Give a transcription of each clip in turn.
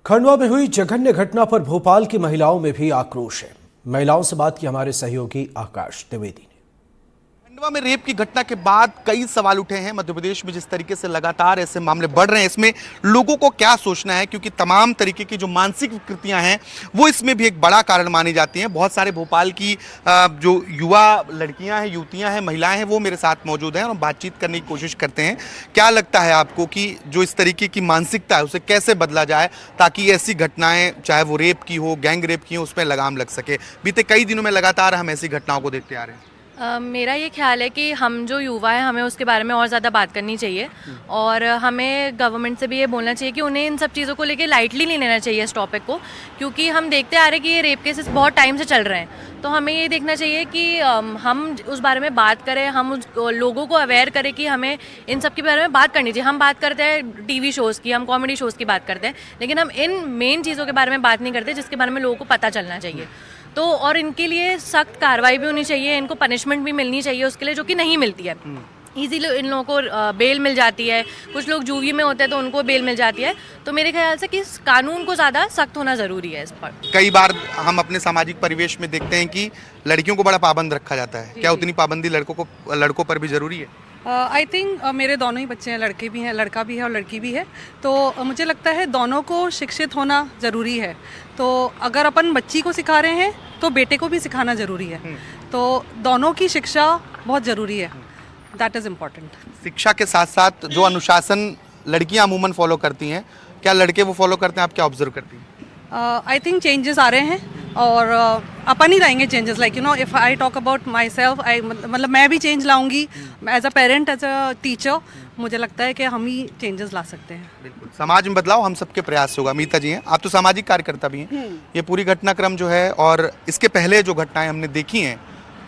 खंडवा में हुई जघन्य घटना पर भोपाल की महिलाओं में भी आक्रोश है। महिलाओं से बात की हमारे सहयोगी आकाश द्विवेदी ने। खंडवा में रेप की घटना के बाद कई सवाल उठे हैं। मध्य प्रदेश में जिस तरीके से लगातार ऐसे मामले बढ़ रहे हैं, इसमें लोगों को क्या सोचना है, क्योंकि तमाम तरीके की जो मानसिक विकृतियां हैं वो इसमें भी एक बड़ा कारण मानी जाती हैं। बहुत सारे भोपाल की जो युवा लड़कियां हैं, युवतियां हैं, महिलाएं हैं, वो मेरे साथ मौजूद हैं और हम बातचीत करने की कोशिश करते हैं। क्या लगता है आपको कि जो इस तरीके की मानसिकता है उसे कैसे बदला जाए ताकि ऐसी घटनाएं, चाहे वो रेप की हो, गैंग रेप की हो, उसमें लगाम लग सके? बीते कई दिनों में लगातार हम ऐसी घटनाओं को देखते आ रहे हैं। मेरा ये ख्याल है कि हम जो युवा हैं हमें उसके बारे में और ज़्यादा बात करनी चाहिए और हमें गवर्नमेंट से भी ये बोलना चाहिए कि उन्हें इन सब चीज़ों को लेके लाइटली नहीं लेना चाहिए इस टॉपिक को, क्योंकि हम देखते आ रहे हैं कि ये रेप केसेस बहुत टाइम से चल रहे हैं। तो हमें ये देखना चाहिए कि हम उस बारे में बात करें, हम उस लोगों को अवेयर करें कि हमें इन सब के बारे में बात करनी चाहिए। हम बात करते हैं टीवी शोज़ की, हम कॉमेडी शोज़ की बात करते हैं, लेकिन हम इन मेन चीज़ों के बारे में बात नहीं करते जिसके बारे में लोगों को पता चलना चाहिए। तो और इनके लिए सख्त कार्रवाई भी होनी चाहिए, इनको पनिशमेंट भी मिलनी चाहिए उसके लिए, जो कि नहीं मिलती है। इजीली इन लोगों को बेल मिल जाती है, कुछ लोग जूवी में होते हैं तो उनको बेल मिल जाती है। तो मेरे ख्याल से कि इस कानून को ज़्यादा सख्त होना ज़रूरी है इस पर। कई बार हम अपने सामाजिक परिवेश में देखते हैं कि लड़कियों को बड़ा पाबंद रखा जाता है। क्या उतनी पाबंदी लड़कों पर भी जरूरी है? आई थिंक मेरे दोनों ही बच्चे हैं, लड़के भी हैं, लड़का भी है और लड़की भी है। तो मुझे लगता है दोनों को शिक्षित होना ज़रूरी है। तो अगर अपन बच्ची को सिखा रहे हैं तो बेटे को भी सिखाना ज़रूरी है। तो दोनों की शिक्षा बहुत ज़रूरी है, दैट इज़ इम्पॉर्टेंट। शिक्षा के साथ साथ जो अनुशासन लड़कियां अमूमन फॉलो करती हैं, क्या लड़के वो फॉलो करते हैं? आप क्या ऑब्जर्व करती हैं? आई थिंक चेंजेस आ रहे हैं और अपन ही लाएंगे changes. Like you know, if I talk about myself, मतलब मैं भी चेंज लाऊंगी as a parent, as a teacher. मुझे लगता है कि हम ही चेंजेस ला सकते हैं। बिल्कुल, समाज में बदलाव हम सबके प्रयास से होगा। मीता जी हैं, आप तो सामाजिक कार्यकर्ता भी हैं। ये पूरी घटनाक्रम जो है और इसके पहले जो घटनाएं हमने देखी हैं,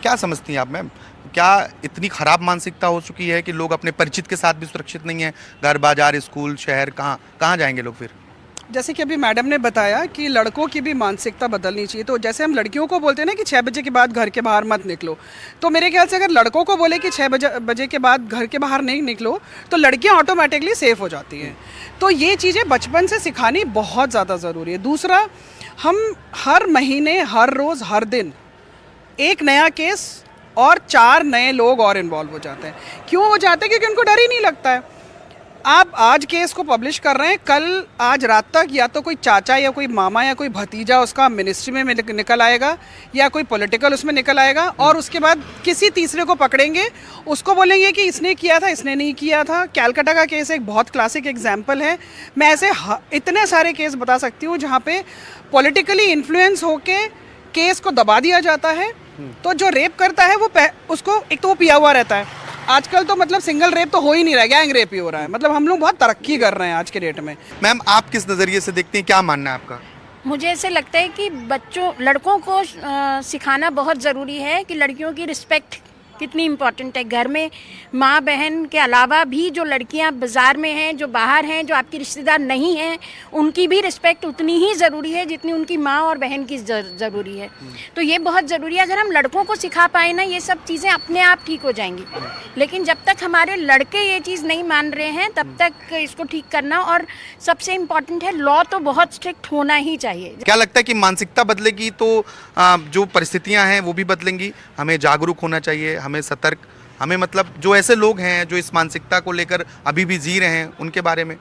क्या समझती हैं आप मैम? क्या इतनी खराब मानसिकता हो चुकी है कि लोग अपने परिचित के साथ भी सुरक्षित नहीं है? घर, बाजार, स्कूल, शहर, कहाँ जाएंगे लोग फिर? जैसे कि अभी मैडम ने बताया कि लड़कों की भी मानसिकता बदलनी चाहिए। तो जैसे हम लड़कियों को बोलते हैं ना कि 6 बजे के बाद घर के बाहर मत निकलो, तो मेरे ख्याल से अगर लड़कों को बोले कि 6 बजे के बाद घर के बाहर नहीं निकलो, तो लड़कियां ऑटोमेटिकली सेफ हो जाती हैं। तो ये चीज़ें बचपन से सिखानी बहुत ज़्यादा ज़रूरी है। दूसरा, हम हर महीने, हर रोज़, हर दिन एक नया केस और 4 नए लोग और इन्वॉल्व हो जाते हैं। क्यों हो जाते हैं? क्योंकि उनको डर ही नहीं लगता है। आप आज केस को पब्लिश कर रहे हैं, कल आज रात तक या तो कोई चाचा या कोई मामा या कोई भतीजा उसका मिनिस्ट्री में निकल आएगा या कोई पॉलिटिकल उसमें निकल आएगा और उसके बाद किसी तीसरे को पकड़ेंगे, उसको बोलेंगे कि इसने किया था, इसने नहीं किया था। कैलकाटा का केस एक बहुत क्लासिक एग्जाम्पल है। मैं ऐसे इतने सारे केस बता सकती हूँ जहाँ पे पॉलिटिकली इन्फ्लुएंस होके केस को दबा दिया जाता है। तो जो रेप करता है वो उसको एक तो वो पिया हुआ रहता है। आजकल तो मतलब सिंगल रेप तो हो ही नहीं रहा है, गैंग रेप ही हो रहा है। मतलब हम लोग बहुत तरक्की कर रहे हैं आज के डेट में। मैम, आप किस नज़रिए से देखती हैं? क्या मानना है आपका? मुझे ऐसे लगता है कि लड़कों को सिखाना बहुत ज़रूरी है कि लड़कियों की रिस्पेक्ट कितनी इम्पोर्टेंट है। घर में माँ बहन के अलावा भी जो लड़कियाँ बाज़ार में हैं, जो बाहर हैं, जो आपकी रिश्तेदार नहीं हैं, उनकी भी रिस्पेक्ट उतनी ही ज़रूरी है जितनी उनकी माँ और बहन की ज़रूरी है। तो ये बहुत ज़रूरी है। अगर हम लड़कों को सिखा पाए ना, ये सब चीज़ें अपने आप ठीक हो जाएंगी। लेकिन जब तक हमारे लड़के ये चीज़ नहीं मान रहे हैं, तब तक इसको ठीक करना, और सबसे इम्पॉर्टेंट है लॉ तो बहुत स्ट्रिक्ट होना ही चाहिए। क्या लगता है कि मानसिकता बदलेगी तो जो परिस्थितियाँ हैं वो भी बदलेंगी? हमें जागरूक होना चाहिए, हमें सतर्क, हमें मतलब जो ऐसे लोग हैं जो इस मानसिकता को लेकर अभी भी जी रहे हैं, उनके बारे में?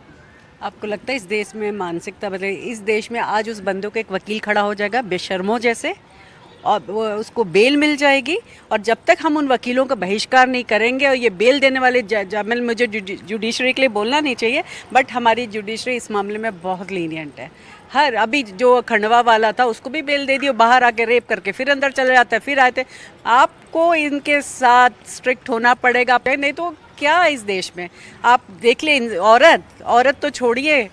आपको लगता है इस देश में मानसिकता बदले? इस देश में आज उस बंदों को एक वकील खड़ा हो जाएगा बेशर्मों जैसे, और वो उसको बेल मिल जाएगी। और जब तक हम उन वकीलों का बहिष्कार नहीं करेंगे, और ये बेल देने वाले जज, मुझे जुडिशरी के लिए बोलना नहीं चाहिए, बट हमारी जुडिशरी इस मामले में बहुत लीनियंट है। अभी जो खंडवा वाला था उसको भी बेल दे दी, बाहर आके रेप करके फिर अंदर चले जाते हैं, फिर आते। आपको इनके साथ स्ट्रिक्ट होना पड़ेगा, नहीं तो क्या इस देश में आप देख ले, औरत तो छोड़िए,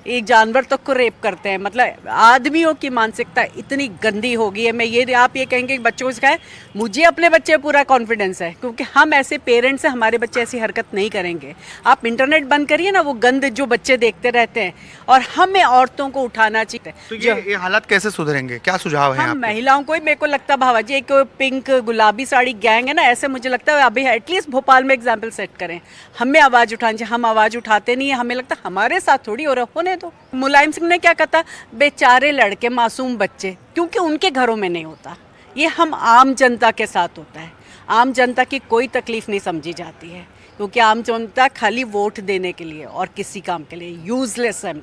एक जानवर तक को रेप करते हैं। मतलब आदमियों की मानसिकता इतनी गंदी हो गई है। मैं ये आप ये कहेंगे कि बच्चों को सिखाएं, मुझे अपने बच्चे पर पूरा कॉन्फिडेंस है, क्योंकि हम ऐसे पेरेंट्स हैं, हमारे बच्चे ऐसी हरकत नहीं करेंगे। आप इंटरनेट बंद करिए ना, वो गंद जो बच्चे देखते रहते हैं, और हमें औरतों को उठाना चाहिए। तो ये हालात कैसे सुधरेंगे? क्या सुझाव है? हम महिलाओं को ही, मेरे को लगता है भावाजी, एक पिंक गुलाबी साड़ी गैंग है ना, ऐसे मुझे लगता है अभी एटलीस्ट भोपाल में एग्जाम्पल सेट करें, हमें आवाज़ उठानी चाहिए। हम आवाज़ उठाते नहीं है, हमें लगता है हमारे साथ थोड़ी हो रहा, होने दे दो। मुलायम सिंह ने क्या कहा, बेचारे लड़के, मासूम बच्चे, क्योंकि उनके घरों में नहीं होता, ये हम आम जनता के साथ होता है। आम जनता की कोई तकलीफ नहीं समझी जाती है, क्योंकि आम जनता खाली वोट देने के लिए और किसी काम के लिए यूजलेस है।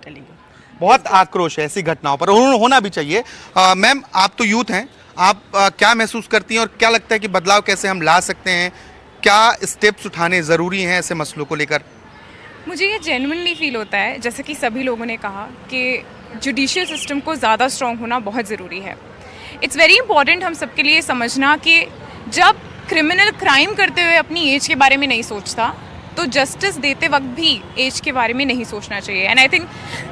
बहुत आक्रोश है ऐसी घटनाओं पर, होना भी चाहिए। मैम, आप तो यूथ हैं, आप क्या महसूस करती हैं और क्या लगता है कि बदलाव कैसे हम ला सकते हैं? क्या स्टेप्स उठाने ज़रूरी हैं ऐसे मसलों को लेकर? मुझे ये जेन्युइनली फील होता है, जैसे कि सभी लोगों ने कहा, कि जुडिशियल सिस्टम को ज़्यादा स्ट्रॉन्ग होना बहुत ज़रूरी है। इट्स वेरी इंपॉर्टेंट हम सबके लिए समझना कि जब क्रिमिनल क्राइम करते हुए अपनी एज के बारे में नहीं सोचता, तो जस्टिस देते वक्त भी एज के बारे में नहीं सोचना चाहिए। And I think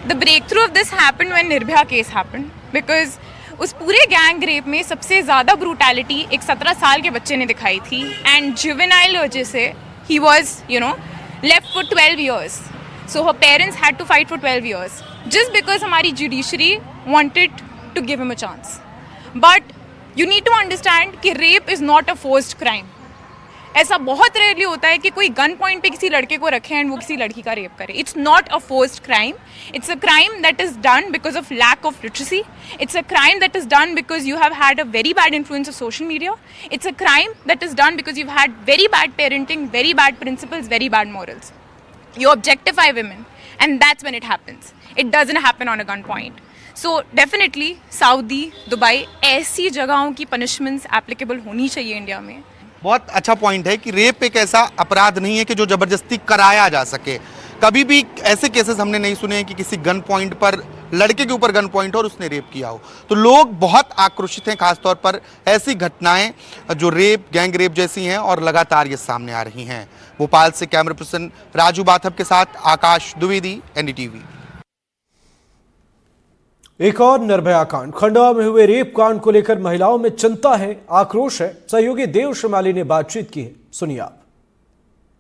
the breakthrough of this happened when Nirbhaya case happened, because उस पूरे गैंग रेप में सबसे ज़्यादा ब्रूटैलिटी एक 17 साल के बच्चे ने दिखाई थी, एंड जुवेनाइल वजह से he was left for 12 years. So her parents had to fight for 12 years just because हमारी judiciary wanted to give him a chance. But you need to understand कि rape is not a forced crime. ऐसा बहुत rarely होता है कि कोई gun point पे किसी लड़के को रखे एंड वो किसी लड़की का रेप करे. It's not a forced crime. It's a crime that is done because of lack of literacy. It's a crime that is done because you have had a very bad influence of social media. It's a crime that is done because you had very bad parenting, very bad principles, very bad morals. You objectify women, and that's when it happens. It doesn't happen on a gun point. So definitely Saudi, Dubai, ऐसी जगहों की punishments applicable होनी चाहिए India में. बहुत अच्छा point है कि रेप एक ऐसा अपराध नहीं है कि जो जबरदस्ती कराया जा सके. कभी भी ऐसे केसेस हमने नहीं सुने हैं कि किसी गन पॉइंट पर लड़के के ऊपर गन पॉइंट हो और उसने रेप किया हो. तो लोग बहुत आक्रोशित हैं, खासतौर पर ऐसी घटनाएं जो रेप, गैंग रेप जैसी हैं, और लगातार ये सामने आ रही हैं. भोपाल से कैमरा पर्सन राजू बाथब के साथ आकाश द्विवेदी, एनडीटीवी. एक और निर्भया कांड, खंडवा में हुए रेप कांड को लेकर महिलाओं में चिंता है, आक्रोश है. सहयोगी देव श्रीमाली ने बातचीत की है, सुनिए आप.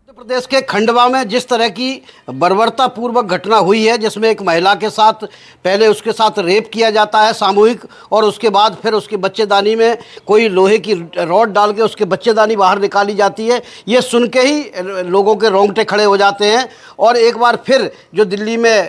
उत्तर प्रदेश के खंडवा में जिस तरह की बर्बरतापूर्वक घटना हुई है, जिसमें एक महिला के साथ पहले उसके साथ रेप किया जाता है सामूहिक, और उसके बाद फिर उसकी बच्चेदानी में कोई लोहे की रॉड डाल के उसके बच्चेदानी बाहर निकाली जाती है. ये सुन के ही लोगों के रोंगटे खड़े हो जाते हैं. और एक बार फिर जो दिल्ली में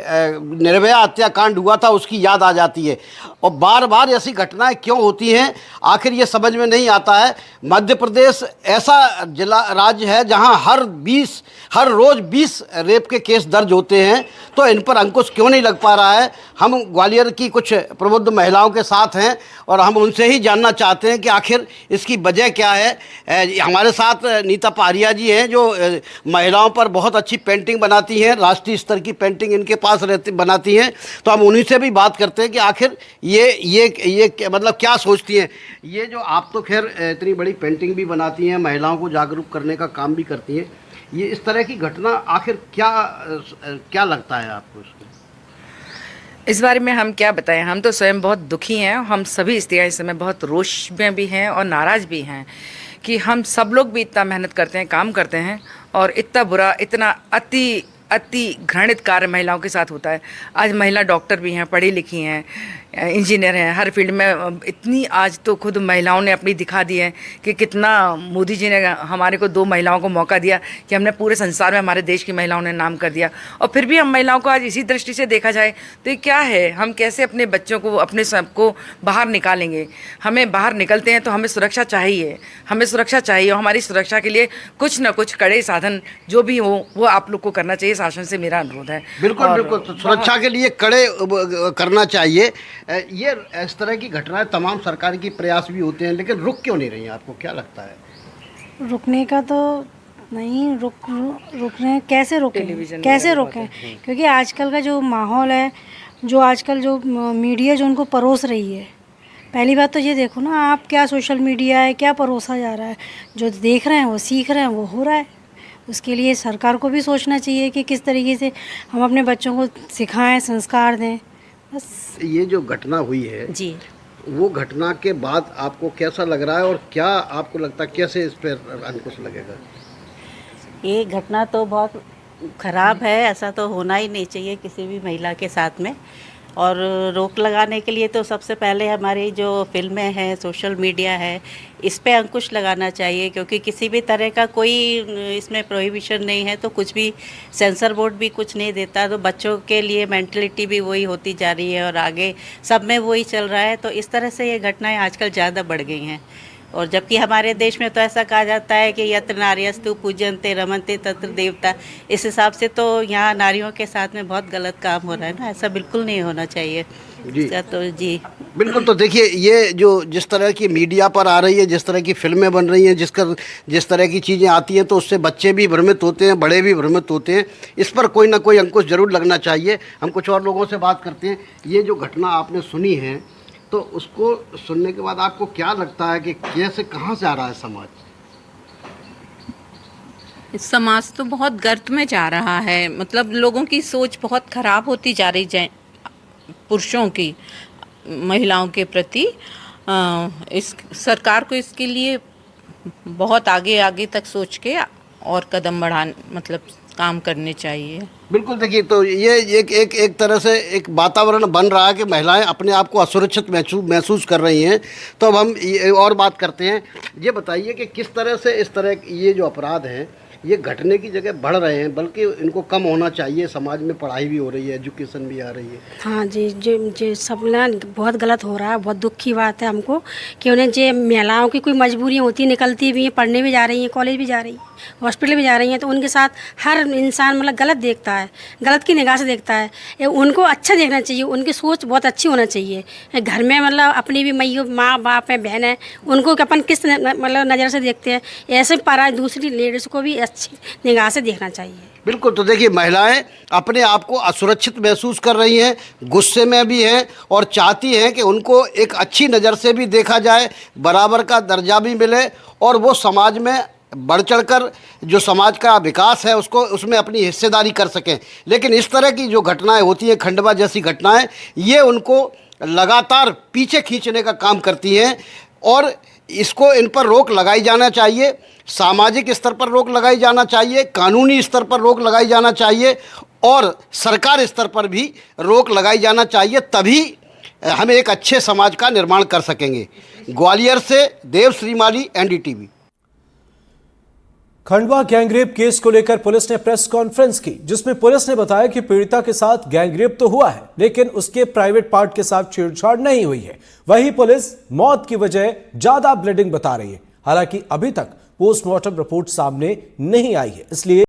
निर्भया हत्याकांड हुआ था उसकी याद आ जाती है. और बार बार ऐसी घटनाएं क्यों होती हैं, आखिर ये समझ में नहीं आता है. मध्य प्रदेश ऐसा जिला राज्य है जहां हर रोज़ 20 रेप के केस दर्ज होते हैं, तो इन पर अंकुश क्यों नहीं लग पा रहा है. हम ग्वालियर की कुछ प्रबुद्ध महिलाओं के साथ हैं और हम उनसे ही जानना चाहते हैं कि आखिर इसकी वजह क्या है. हमारे साथ नीता पहाड़िया जी हैं जो महिलाओं पर बहुत अच्छी पेंटिंग बनाती हैं, राष्ट्रीय स्तर की पेंटिंग इनके पास बनाती हैं. तो हम उन्हीं से भी बात करते हैं कि आखिर ये मतलब क्या सोचती हैं. ये जो आप तो खैर इतनी बड़ी पेंटिंग भी बनाती हैं, महिलाओं को जागरूक करने का काम भी करती हैं, ये इस तरह की घटना आखिर क्या लगता है आपको इसको? इस बारे में हम क्या बताएं, हम तो स्वयं बहुत दुखी हैं. हम सभी स्त्रियां इस समय बहुत रोष में भी हैं और नाराज़ भी हैं कि हम सब लोग भी इतना मेहनत करते हैं, काम करते हैं, और इतना बुरा, इतना अति घृणित कार्य महिलाओं के साथ होता है. आज महिला डॉक्टर भी हैं, पढ़ी लिखी हैं, इंजीनियर हैं, हर फील्ड में इतनी आज तो खुद महिलाओं ने अपनी दिखा दी है कि कितना मोदी जी ने हमारे को 2 महिलाओं को मौका दिया कि हमने पूरे संसार में हमारे देश की महिलाओं ने नाम कर दिया. और फिर भी हम महिलाओं को आज इसी दृष्टि से देखा जाए तो ये क्या है, हम कैसे अपने बच्चों को, अपने सबको बाहर निकालेंगे. हमें बाहर निकलते हैं तो हमें सुरक्षा चाहिए, और हमारी सुरक्षा के लिए कुछ न कुछ कड़े साधन जो भी हो वो आप लोग को करना चाहिए. शासन से मेरा अनुरोध है. बिल्कुल तो सुरक्षा के लिए कड़े करना चाहिए. ये इस तरह की घटनाएं तमाम सरकार की प्रयास भी होते हैं, लेकिन रुक क्यों नहीं रही हैं, आपको क्या लगता है? रुकने का तो नहीं, रुक रहे हैं. कैसे रोकें क्योंकि आजकल का जो माहौल है, जो आजकल जो मीडिया जो उनको परोस रही है. पहली बात तो ये देखो ना आप, क्या सोशल मीडिया है, क्या परोसा जा रहा है. जो देख रहे हैं वो सीख रहे हैं, वो हो रहा है. उसके लिए सरकार को भी सोचना चाहिए कि किस तरीके से हम अपने बच्चों को सिखाएं, संस्कार दें. बस ये जो घटना हुई है जी, वो घटना के बाद आपको कैसा लग रहा है, और क्या आपको लगता है कैसे इस पर अंकुश लगेगा? ये घटना तो बहुत ख़राब है, ऐसा तो होना ही नहीं चाहिए किसी भी महिला के साथ में. और रोक लगाने के लिए तो सबसे पहले हमारी जो फिल्में हैं, सोशल मीडिया है, इस पे अंकुश लगाना चाहिए, क्योंकि किसी भी तरह का कोई इसमें प्रोहिबिशन नहीं है, तो कुछ भी सेंसर बोर्ड भी कुछ नहीं देता, तो बच्चों के लिए मेंटलिटी भी वही होती जा रही है और आगे सब में वही चल रहा है। तो इस तरह से ये घटनाएं आजकल ज़्यादा बढ़ गई हैं। और जबकि हमारे देश में तो ऐसा कहा जाता है कि यत्र नार्यस्तु पूज्यन्ते रमन्ते तत्र देवता, इस हिसाब से तो यहाँ नारियों के साथ में बहुत गलत काम हो रहा है ना, ऐसा बिल्कुल नहीं होना चाहिए जी। तो जी बिल्कुल। तो देखिए, ये जो जिस तरह की मीडिया पर आ रही है, जिस तरह की फिल्में बन रही हैं, जिस तरह की चीज़ें आती हैं, तो उससे बच्चे भी भ्रमित होते हैं, बड़े भी भ्रमित होते हैं। इस पर कोई ना कोई अंकुश जरूर लगना चाहिए। हम कुछ और लोगों से बात करते हैं। ये जो घटना आपने सुनी है, तो उसको सुनने के बाद आपको क्या लगता है कि कैसे, कहाँ से आ रहा है समाज? समाज तो बहुत गर्त में जा रहा है, मतलब लोगों की सोच बहुत ख़राब होती जा रही है, पुरुषों की महिलाओं के प्रति। इस सरकार को इसके लिए बहुत आगे आगे तक सोच के और कदम बढ़ाने, मतलब काम करने चाहिए। बिल्कुल। देखिए, तो ये एक तरह से एक वातावरण बन रहा है कि महिलाएं अपने आप को असुरक्षित महसूस कर रही हैं। तो अब हम और बात करते हैं। ये बताइए कि किस तरह से इस तरह ये जो अपराध हैं, ये घटने की जगह बढ़ रहे हैं, बल्कि इनको कम होना चाहिए। समाज में पढ़ाई भी हो रही है, एजुकेशन भी आ रही है। हाँ जी, जो सब ना बहुत गलत हो रहा है। बहुत दुख की बात है हमको कि उन्हें जो महिलाओं की कोई मजबूरी होती है, निकलती भी हैं, पढ़ने भी जा रही हैं, कॉलेज भी जा रही हैं, हॉस्पिटल भी जा रही हैं, तो उनके साथ हर इंसान मतलब गलत देखता है, गलत की निगाह से देखता है। उनको अच्छा देखना चाहिए, उनकी सोच बहुत अच्छी होना चाहिए। घर में मतलब अपनी भी माँ बाप है, बहन है, उनको अपन किस मतलब नज़र से देखते हैं, ऐसे पारा दूसरी लेडीज़ को भी अच्छी निगाह से देखना चाहिए। बिल्कुल। तो देखिए, महिलाएं अपने आप को असुरक्षित महसूस कर रही हैं, गुस्से में भी हैं और चाहती हैं कि उनको एक अच्छी नज़र से भी देखा जाए, बराबर का दर्जा भी मिले और वो समाज में बढ़ चढ़कर जो समाज का विकास है उसमें अपनी हिस्सेदारी कर सकें। लेकिन इस तरह की जो घटनाएं होती हैं, खंडवा जैसी घटनाएं, ये उनको लगातार पीछे खींचने का काम करती हैं और इसको इन पर रोक लगाई जाना चाहिए। सामाजिक स्तर पर रोक लगाई जाना चाहिए, कानूनी स्तर पर रोक लगाई जाना चाहिए और सरकार स्तर पर भी रोक लगाई जाना चाहिए। तभी हम एक अच्छे समाज का निर्माण कर सकेंगे। ग्वालियर से Dev Shrimali, NDTV। Khandwa gangrape case को लेकर पुलिस ने प्रेस कॉन्फ्रेंस की, जिसमें पुलिस ने बताया कि पीड़िता के साथ गैंगरेप तो हुआ है, लेकिन उसके प्राइवेट पार्ट के साथ छेड़छाड़ नहीं हुई है। वहीं पुलिस मौत की वजह ज्यादा ब्लीडिंग बता रही है। हालांकि अभी तक पोस्टमार्टम रिपोर्ट सामने नहीं आई है, इसलिए